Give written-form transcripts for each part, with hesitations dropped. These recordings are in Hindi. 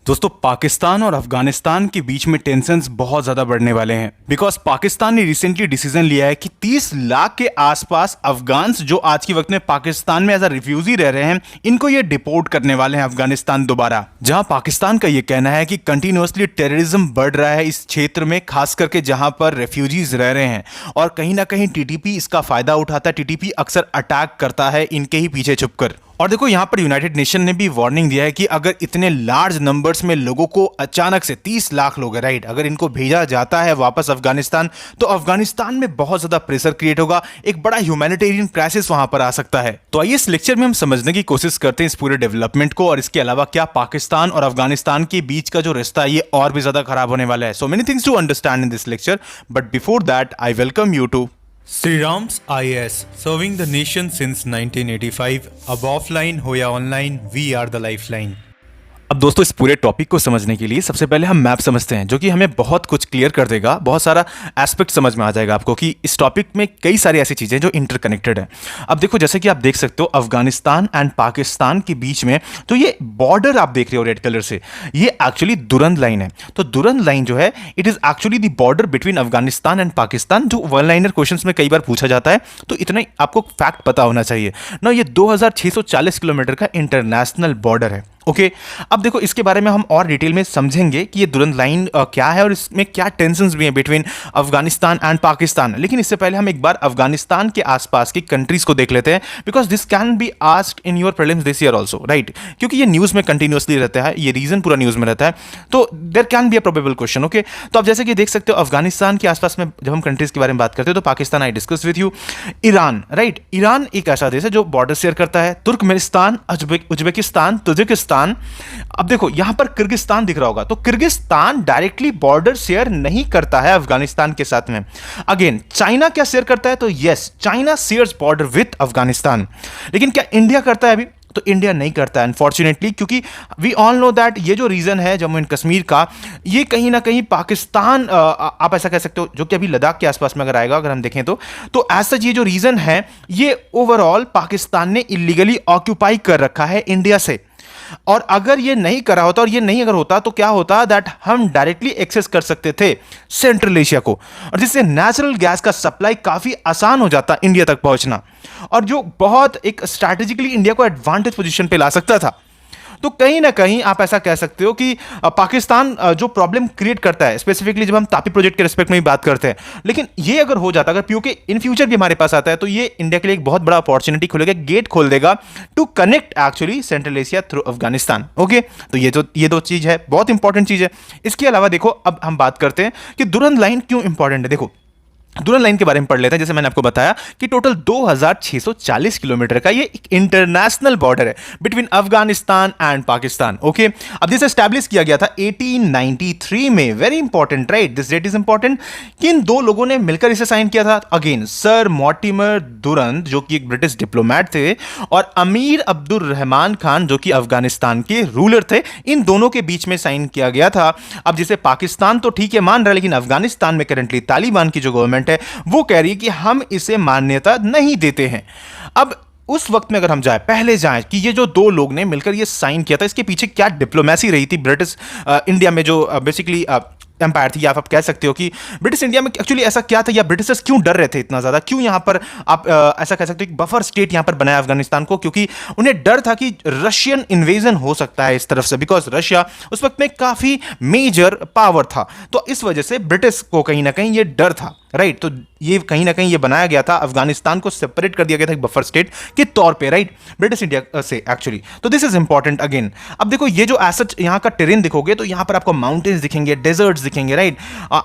दोस्तों पाकिस्तान और अफगानिस्तान के बीच में टेंशन्स बहुत ज़्यादा बढ़ने वाले हैं बिकॉज पाकिस्तान ने रिसेंटली डिसीजन लिया है कि 30 लाख के आसपास अफगान्स जो आज के वक्त में पाकिस्तान में एज अ रिफ्यूजी रह रहे हैं इनको ये डिपोर्ट करने वाले हैं अफगानिस्तान दोबारा। जहां पाकिस्तान का ये कहना है कि कंटिन्यूसली टेररिज्म बढ़ रहा है इस क्षेत्र में, खास करके जहां पर रेफ्यूजीज रह रहे हैं और कहीं ना कहीं टीटीपी इसका फायदा उठाता है। टीटीपी अक्सर अटैक करता है इनके ही पीछे छुपकर। और देखो यहाँ पर यूनाइटेड नेशन ने भी वार्निंग दिया है कि अगर इतने लार्ज नंबर्स में लोगों को अचानक से 30 लाख लोग हैं राइट, अगर इनको भेजा जाता है वापस अफगानिस्तान तो अफगानिस्तान में बहुत ज्यादा प्रेशर क्रिएट होगा, एक बड़ा ह्यूमैनिटेरियन क्राइसिस वहां पर आ सकता है। तो आइए इस लेक्चर में हम समझने की कोशिश करते हैं इस पूरे डेवलपमेंट को और इसके अलावा क्या पाकिस्तान और अफगानिस्तान के बीच का जो रिश्ता है ये और भी ज्यादा खराब होने वाला है। So many things to understand in this lecture, but before that I welcome you to Sriram's IS, serving the nation since 1985. अब ऑफलाइन हो या online, we are the lifeline. अब दोस्तों इस पूरे टॉपिक को समझने के लिए सबसे पहले हम मैप समझते हैं जो कि हमें बहुत कुछ क्लियर कर देगा, बहुत सारा एस्पेक्ट समझ में आ जाएगा आपको कि इस टॉपिक में कई सारी ऐसी चीज़ें जो इंटरकनेक्टेड हैं। अब देखो जैसे कि आप देख सकते हो अफगानिस्तान एंड पाकिस्तान के बीच में तो ये बॉर्डर आप देख रहे हो रेड कलर से, ये एक्चुअली दुरंद लाइन है। तो दुरंद लाइन जो है it is actually the border between Afghanistan and Pakistan, जो वन लाइनर क्वेश्चन में कई बार पूछा जाता है, तो इतना ही आपको फैक्ट पता होना चाहिए ना। ये 2640 किलोमीटर का इंटरनेशनल बॉर्डर है। ओके अब देखो इसके बारे में हम और डिटेल में समझेंगे कि ये दुरंद लाइन क्या है और इसमें क्या टेंशन्स भी हैं बिटवीन अफगानिस्तान एंड पाकिस्तान। लेकिन इससे पहले हम एक बार अफगानिस्तान के आसपास की कंट्रीज को देख लेते हैं because this can be asked in your prelims this year also right, क्योंकि ये न्यूज़ में कंटिन्यूसली रहता है, ये रीजन पूरा न्यूज़ में रहता है, तो there can be a probable question. Okay तो आप जैसे कि देख सकते हो अफगानिस्तान के आसपास में जब हम कंट्रीज के बारे में बात करते हैं तो Pakistan I discuss with you, Iran right, Iran एक ऐसा देश है जो बॉर्डर शेयर करता है, तुर्कमेनिस्तान, उज्बेकिस्तान, तजिकिस्तान। अब देखो यहां पर किर्गिस्तान दिख रहा होगा, तो किर्गिस्तान डायरेक्टली बॉर्डर शेयर नहीं करता है अफगानिस्तान के साथ में। अगेन चाइना क्या शेयर करता है, तो yes China shares border with Afghanistan. लेकिन क्या इंडिया करता है अभी, तो इंडिया नहीं करता है अनफॉर्चुनेटली, क्योंकि वी ऑल नो दैट ये जो रीजन है जम्मू एंड कश्मीर का, ये कहीं ना कहीं पाकिस्तान आप ऐसा कह सकते हो जो कि अभी लद्दाख के आसपास में अगर आएगा, अगर हम देखें तो एज सच ये जो रीजन है ये ओवरऑल पाकिस्तान ने इलीगली ऑक्यूपाई कर रखा है इंडिया से। और अगर ये नहीं करा होता और ये नहीं अगर होता तो क्या होता दैट हम डायरेक्टली एक्सेस कर सकते थे सेंट्रल एशिया को, और जिससे नेचुरल गैस का सप्लाई काफी आसान हो जाता इंडिया तक पहुंचना, और जो बहुत एक स्ट्रैटेजिकली इंडिया को एडवांटेज पोजीशन पे ला सकता था। तो कहीं ना कहीं आप ऐसा कह सकते हो कि पाकिस्तान जो प्रॉब्लम क्रिएट करता है, स्पेसिफिकली जब हम तापी प्रोजेक्ट के रिस्पेक्ट में भी बात करते हैं, लेकिन ये अगर हो जाता, अगर पीओके इन फ्यूचर भी हमारे पास आता है तो ये इंडिया के लिए एक बहुत बड़ा अपॉर्चुनिटी खोलेगा, गेट खोल देगा to connect actually central Asia through Afghanistan. Okay तो ये दो चीज है, बहुत इंपॉर्टेंट चीज है। इसके अलावा देखो अब हम बात करते हैं कि दुरंद लाइन क्यों इंपॉर्टेंट है। देखो दुरंद लाइन के बारे में पढ़ लेते हैं। जैसे मैंने आपको बताया कि टोटल 2640 किलोमीटर का ये एक इंटरनेशनल बॉर्डर है between Afghanistan and Pakistan. Okay अब जिसे एस्टैब्लिश किया गया था 1893 में, very important right, this date is important. किन दो लोगों ने मिलकर इसे साइन किया था, अगेन सर मॉर्टिमर दुरंद जो कि एक ब्रिटिश डिप्लोमैट थे और अमीर अब्दुल रहमान खान जो कि अफगानिस्तान के रूलर थे, इन दोनों के बीच में साइन किया गया था। अब जिसे पाकिस्तान तो ठीक है मान रहा है, लेकिन अफगानिस्तान में करंटली तालिबान की जो गवर्नमेंट है वो कह रही है कि हम इसे मान्यता नहीं देते हैं। अब उस वक्त में अगर हम पहले जाएं कि ये जो दो लोग ने मिलकर ये साइन किया था, इसके पीछे क्या डिप्लोमेसी रही थी ब्रिटिश इंडिया में, जो बेसिकली एम्पायर थी, या आप कह सकते हो कि ब्रिटिश इंडिया में एक्चुअली ऐसा क्या था, या ब्रिटिशर्स क्यों डर रहे थे इतना ज्यादा, क्यों यहां पर आप ऐसा कह सकते हो कि बफर स्टेट यहां पर बनाया अफगानिस्तान को, क्योंकि उन्हें डर था कि रशियन इन्वेजन हो सकता है इस तरफ से, बिकॉज रशिया उस वक्त में काफी मेजर पावर था। तो इस वजह से ब्रिटिश को कहीं ना कहीं ये डर था राइट। तो ये कहीं ना कहीं ये बनाया गया था, अफगानिस्तान को सेपरेट कर दिया गया था एक बफर स्टेट के तौर पे राइट, ब्रिटिश इंडिया से एक्चुअली। तो दिस इज इंपॉर्टेंट अगेन। अब देखो ये जो एसच यहाँ का टेरेन दिखोगे तो यहाँ पर आपको माउंटेन्स दिखेंगे, डेजर्ट्स दिखेंगे राइट।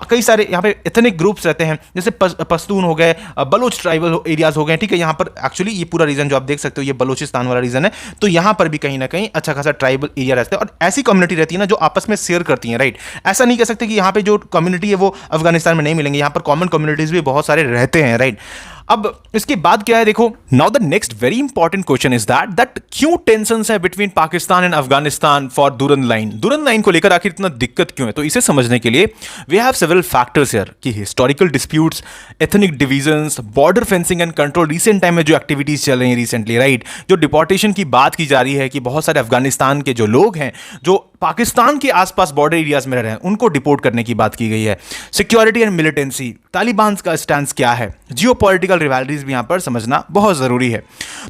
कई सारे यहाँ पे एथनिक ग्रुप्स रहते हैं, जैसे पश्तून हो गए, बलोच ट्राइबल एरियाज हो गए, ठीक है। यहाँ पर एक्चुअली ये पूरा रीजन जो आप देख सकते हो ये बलोचिस्तान वाला रीजन है, तो यहाँ पर भी कहीं ना कहीं अच्छा खासा ट्राइबल एरिया रहता है, और ऐसी कम्युनिटी रहती है ना जो आपस में शेयर करती है राइट। ऐसा नहीं कह सकते कि यहाँ पे जो कम्युनिटी है वो अफगानिस्तान में नहीं मिलेंगे, यहाँ पर कॉमन कम्युनिटीज भी बहुत सारे रहते हैं राइट। अब इसके बाद क्या है देखो, now the next very important question is that क्यों टेंशंस है between Pakistan and Afghanistan for Durand line. Durand line को लेकर आखिर इतना दिक्कत क्यों है, तो इसे समझने के लिए we have several factors here कि historical disputes, ethnic divisions, border fencing and control, recent time में जो एक्टिविटीज चल रही हैं रिसेंटली राइट, जो डिपोर्टेशन की बात की जा रही है कि बहुत सारे अफगानिस्तान के जो लोग हैं जो पाकिस्तान के आसपास बॉर्डर एरियाज में रह रहे हैं उनको डिपोर्ट करने की बात की गई है। सिक्योरिटी एंड मिलिटेंसी, तालिबान का स्टैंड क्या है, जियोपॉलिटिकल रिवैलिटीज भी यहां पर समझना बहुत जरूरी है।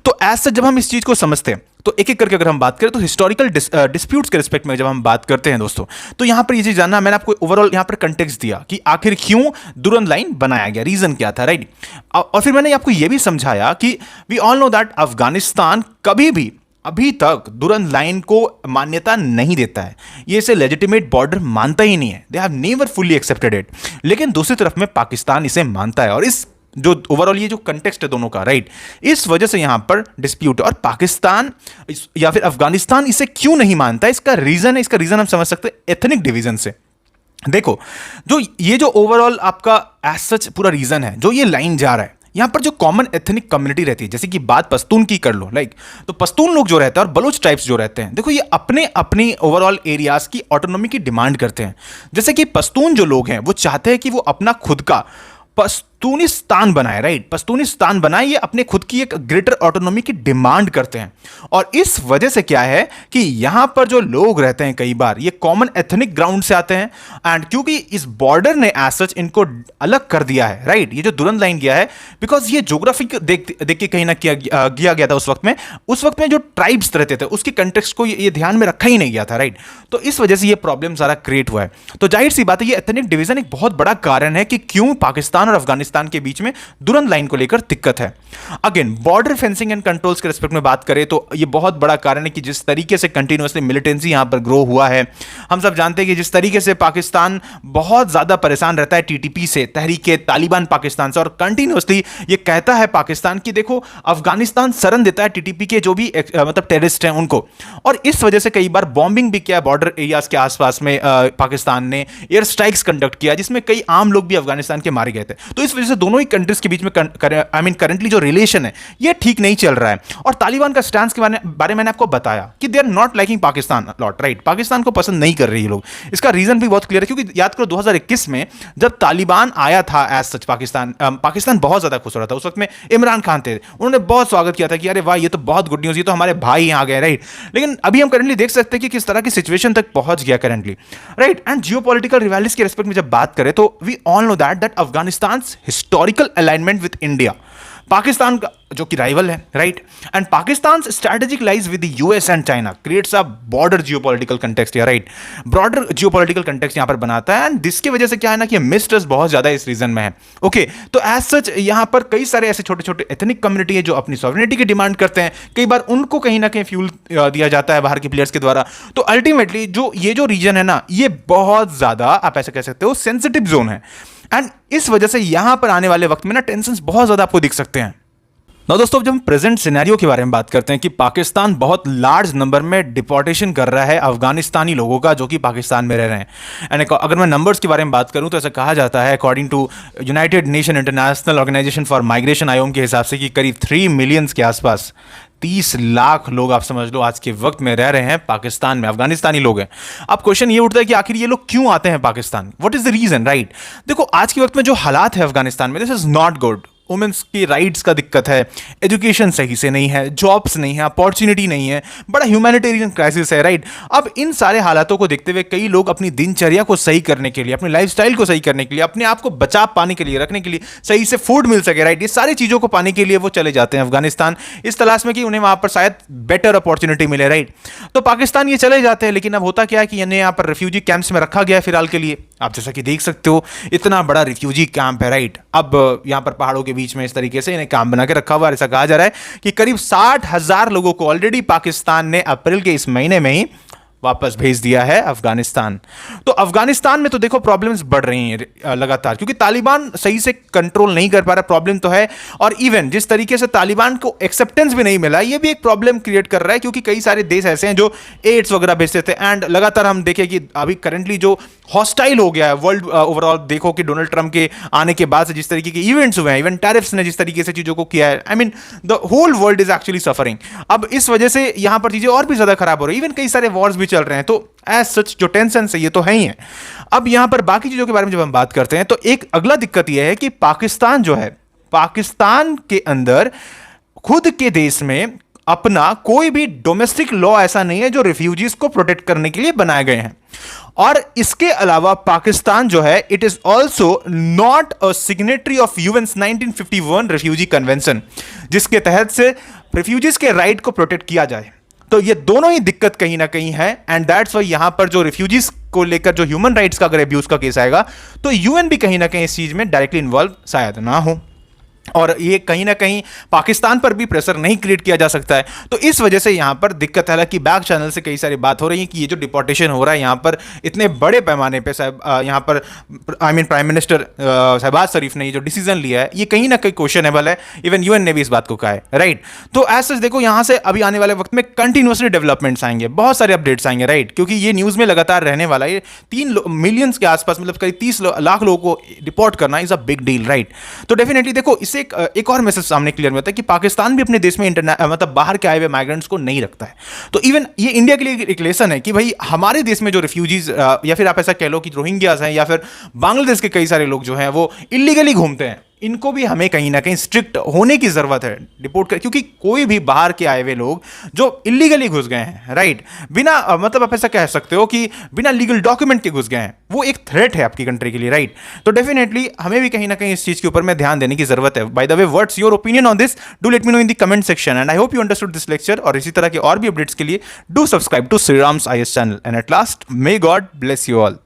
तो ऐसे जब हम इस चीज को समझते हैं तो एक एक करके अगर हम बात करें तो हिस्टोरिकल डिस्प्यूट्स के रिस्पेक्ट में जब हम बात करते हैं दोस्तों, तो यहां पर ये चीज जानना, मैंने आपको ओवरऑल यहां पर कंटेक्स्ट दिया कि आखिर क्यों दुरंत लाइन बनाया गया, रीजन क्या था, राइट। और फिर मैंने आपको यह भी समझाया कि we all know that Afghanistan कभी भी अभी तक दुरंत लाइन को मान्यता नहीं देता है, ये इसे लेजिटिमेट बॉर्डर मानता ही नहीं है, they have never fully accepted it. लेकिन दूसरी तरफ में पाकिस्तान इसे मानता है, और इस जो ओवरऑल ये जो कंटेक्स्ट है दोनों का, राइट, इस वजह से यहां पर डिस्प्यूट है। और पाकिस्तान या फिर अफगानिस्तान इसे क्यों नहीं मानता, इसका रीजन है, इसका रीजन हम समझ सकते हैं एथनिक डिवीजन से। देखो, जो ओवरऑल आपका एज सच पूरा रीजन है, जो ये लाइन जा रहा है, यहां पर जो कॉमन एथनिक कम्युनिटी रहती है, जैसे कि बात पश्तून की कर लो, लाइक, तो पश्तून लोग जो रहते हैं और बलोच टाइप्स जो रहते हैं, देखो ये अपने अपनी ओवरऑल एरियाज की ऑटोनॉमी की डिमांड करते हैं। जैसे कि पश्तून जो लोग हैं वो चाहते हैं कि वो अपना खुद का पश्तूनिस्तान बनाए, राइट, पश्तूनिस्तान बनाए, ये अपने खुद की एक ग्रेटर ऑटोनॉमी की डिमांड करते हैं। और इस वजह से क्या है कि यहां पर जो लोग रहते हैं कई बार ये कॉमन एथनिक ग्राउंड से आते हैं, एंड क्योंकि इस बॉर्डर ने एज सच इनको अलग कर दिया है, राइट, ये जो दुरंत लाइन गया है, बिकॉज ये ज्योग्राफी देख के कहीं ना किया गया था उस वक्त में जो ट्राइब्स रहते थे उसके कंटेक्स्ट को ये ध्यान में रखा ही नहीं गया था, राइट। तो इस वजह से ये प्रॉब्लम सारा क्रिएट हुआ है। तो जाहिर सी बात है ये एथनिक डिवीजन एक बहुत बड़ा कारण है कि क्यों पाकिस्तान और अफगानिस्तान के बीच में दुरंत लाइन को लेकर दिक्कत है। Again, border fencing and controls के रिस्पेक्ट में बात करें तो ये बहुत बड़ा कारण है कि जिस तरीके से कंटिन्यूअसली मिलिटेंसी यहां पर ग्रो हुआ है, हम सब जानते हैं कि जिस तरीके से पाकिस्तान बहुत ज्यादा परेशान रहता है टीटीपी से, तहरीके तालिबान पाकिस्तान से, और कंटिन्यूअसली ये कहता है पाकिस्तान कि देखो अफगानिस्तान शरण देता है टीटीपी के जो भी मतलब टेररिस्ट हैं उनको, और इस वजह से कई बार बॉम्बिंग भी किया बॉर्डर एरियाज के आसपास में, पाकिस्तान ने एयर स्ट्राइक्स कंडक्ट किया जिसमें कई आम लोग भी अफगानिस्तान के मारे गए थे। तो इस वजह से दोनों ही कंट्रीज के बीच में करंटली जो रिलेशन है ये ठीक नहीं चल रहा है। और तालिबान का स्टैंड के बारे में मैंने आपको बताया कि they are not liking Pakistan lot, right, Pakistan को पसंद नहीं कर रही लोग। इसका रीजन भी बहुत क्लियर है, क्योंकि याद करो 2021 में जब तालिबान आया था एज सच पाकिस्तान बहुत ज्यादा खुश हो रहा था। उस वक्त में इमरान खान थे, उन्होंने बहुत स्वागत किया था कि अरे वाह ये तो बहुत गुड न्यूज, ये तो हमारे भाई यहाँ गए, राइट। लेकिन अभी हम करंटली देख सकते हैं कि किस तरह की सिचुएशन तक पहुंच गया currently, right. And geopolitical rivalries के रिस्पेक्ट में जब बात करें तो we all know that Afghanistan historical alignment with India, Pakistan का जो कि राइवल है, right, and Pakistan strategic lies with the US and China creates a border geopolitical context, या राइट, ब्रॉडर जियोपॉलिटिकल कंटेक्स्ट यहां पर बनाता है। एंड जिसकी वजह से क्या है ना कि मिसट्रस्ट बहुत ज्यादा इस रीजन में है। ओके, तो एज सच यहां पर कई सारे ऐसे छोटे छोटे एथनिक कम्युनिटी है जो अपनी सॉवरेनिटी की डिमांड करते हैं, कई बार उनको कहीं ना कहीं फ्यूल दिया जाता है बाहर के प्लेयर्स के द्वारा। तो अल्टीमेटली जो रीजन है ना, ये बहुत ज्यादा आप ऐसे कह सकते हो सेंसिटिव जोन है, एंड इस वजह से यहां पर आने वाले वक्त में ना टेंशंस बहुत ज्यादा आपको दिख सकते हैं। ना दोस्तों, जब हम प्रेजेंट सिनेरियो के बारे में बात करते हैं कि पाकिस्तान बहुत लार्ज नंबर में डिपोर्टेशन कर रहा है अफगानिस्तानी लोगों का जो कि पाकिस्तान में रह रहे हैं, एंड अगर मैं नंबर्स के बारे में बात करूं तो ऐसा कहा जाता है according to United Nation International Organisation for Migration आयोग के हिसाब से कि करीब 3 मिलियन के आसपास 30 लाख लोग आप समझ लो आज के वक्त में रह रहे हैं पाकिस्तान में, अफगानिस्तानी लोग हैं। अब क्वेश्चन ये उठता है कि आखिर ये लोग क्यों आते हैं Pakistan, what is the reason, right. देखो, आज के वक्त में जो हालात है अफगानिस्तान में, this is not good. Women's की राइट्स का दिक्कत है, एजुकेशन सही से नहीं है, जॉब्स नहीं है, अपॉर्चुनिटी नहीं है, बड़ा ह्यूमैनिटेरियन क्राइसिस है, राइट। अब इन सारे हालातों को देखते हुए कई लोग अपनी दिनचर्या को सही करने के लिए, अपनी लाइफस्टाइल को सही करने के लिए, अपने आप को बचा पाने के लिए, रखने के लिए, सही से फूड मिल सके, राइट, ये सारी चीज़ों को पाने के लिए वो चले जाते हैं अफगानिस्तान इस तलाश में कि उन्हें वहाँ पर शायद बेटर अपॉर्चुनिटी मिले, राइट। तो पाकिस्तान ये चले जाते हैं, लेकिन अब होता क्या है कि इन्हें यहाँ पर रिफ्यूजी कैंप्स में रखा गया है फिलहाल के लिए। आप जैसा कि देख सकते हो इतना बड़ा रिफ्यूजी कैंप है, राइट। अब यहाँ पर पहाड़ों के बीच में इस तरीके से इन्हें कैंप बना के रखा हुआ है। ऐसा कहा जा रहा है कि करीब 60,000 लोगों को ऑलरेडी पाकिस्तान ने अप्रैल के इस महीने में ही वापस भेज दिया है अफगानिस्तान। तो अफगानिस्तान में तो देखो प्रॉब्लम्स बढ़ रही हैं लगातार, क्योंकि तालिबान सही से कंट्रोल नहीं कर पा रहा, प्रॉब्लम तो है। और इवन जिस तरीके से तालिबान को एक्सेप्टेंस भी नहीं मिला, ये भी एक प्रॉब्लम क्रिएट कर रहा है, क्योंकि कई सारे देश ऐसे हैं जो एड्स वगैरह भेजते थे। एंड लगातार हम देखें कि अभी करंटली जो हॉस्टाइल हो गया है वर्ल्ड ओवरऑल, देखो कि डोनाल्ड ट्रंप के आने के बाद से जिस तरीके के इवेंट्स हुए हैं, इवन टैरिफ्स ने जिस तरीके से चीज़ों को किया है, I mean the whole world is actually suffering. अब इस वजह से यहाँ पर चीज़ें और भी ज़्यादा खराब हो रही है, इवन कई सारे वॉर्स भी चल रहे हैं। तो एज सच जो टेंशन है ये तो है ही है। अब यहां पर बाकी चीजों के बारे में जब हम बात करते हैं तो एक अगला दिक्कत यह है कि पाकिस्तान जो है, पाकिस्तान के अंदर खुद के देश में अपना कोई भी डोमेस्टिक लॉ ऐसा नहीं है जो रिफ्यूजीज को प्रोटेक्ट करने के लिए बनाए गए हैं। और इसके अलावा पाकिस्तान जो है it is also not a signatory of UN's 1951 refugee convention, जिसके तहत से रिफ्यूजीज के राइट को प्रोटेक्ट किया जाए। तो ये दोनों ही दिक्कत कहीं ना कहीं है, एंड दैट्स वाई यहां पर जो रिफ्यूजीज को लेकर जो ह्यूमन राइट्स का अगर अब्यूज का केस आएगा तो यूएन भी कहीं ना कहीं इस चीज में डायरेक्टली इन्वॉल्व शायद ना हो, और ये कहीं ना कहीं पाकिस्तान पर भी प्रेशर नहीं क्रिएट किया जा सकता है। तो इस वजह से यहाँ पर दिक्कत है। हालांकि बैक चैनल से कई सारी बात हो रही है कि ये जो डिपोर्टेशन हो रहा है यहाँ पर इतने बड़े पैमाने पे यहाँ पर प्राइम मिनिस्टर शहबाज शरीफ ने ये जो डिसीजन लिया है ये कहीं ना कहीं क्वेश्चनेबल है। इवन यूएन ने भी इस बात को कहा है, राइट। तो एज सच देखो यहाँ से अभी आने वाले वक्त में कंटिन्यूसली डेवलपमेंट्स आएंगे, बहुत सारे अपडेट्स आएंगे, राइट, क्योंकि ये न्यूज़ में लगातार रहने वाला है। 3 मिलियंस के आसपास, मतलब करीब 30 लाख लोगों को डिपोर्ट करना is a big deal, right. तो डेफिनेटली देखो इससे एक और मैसेज सामने क्लियर होता है कि पाकिस्तान भी अपने देश में मतलब बाहर के आए हुए माइग्रेंट्स को नहीं रखता है। तो इवन ये इंडिया के लिए एक लेसन है कि भाई हमारे देश में जो रिफ्यूजीज या फिर आप ऐसा कह लो कि रोहिंग्यास हैं या फिर बांग्लादेश के कई सारे लोग जो हैं वो इलीगली घूमते हैं, इनको भी हमें कहीं ना कहीं स्ट्रिक्ट होने की जरूरत है डिपोर्ट कर, क्योंकि कोई भी बाहर के आए हुए लोग जो इलीगली घुस गए हैं, राइट, बिना मतलब आप ऐसा कह सकते हो कि बिना लीगल डॉक्यूमेंट के घुस गए हैं, वो एक थ्रेट है आपकी कंट्री के लिए, राइट। तो डेफिनेटली हमें भी कहीं ना कहीं इस चीज के ऊपर में ध्यान देने की जरूरत है। By the way, what's your opinion on this? Do let me know in the comment section, and I hope you understood this lecture. और इसी तरह के और भी अपडेट्स के लिए do subscribe to Shriram's IAS channel, and at last may God bless you all.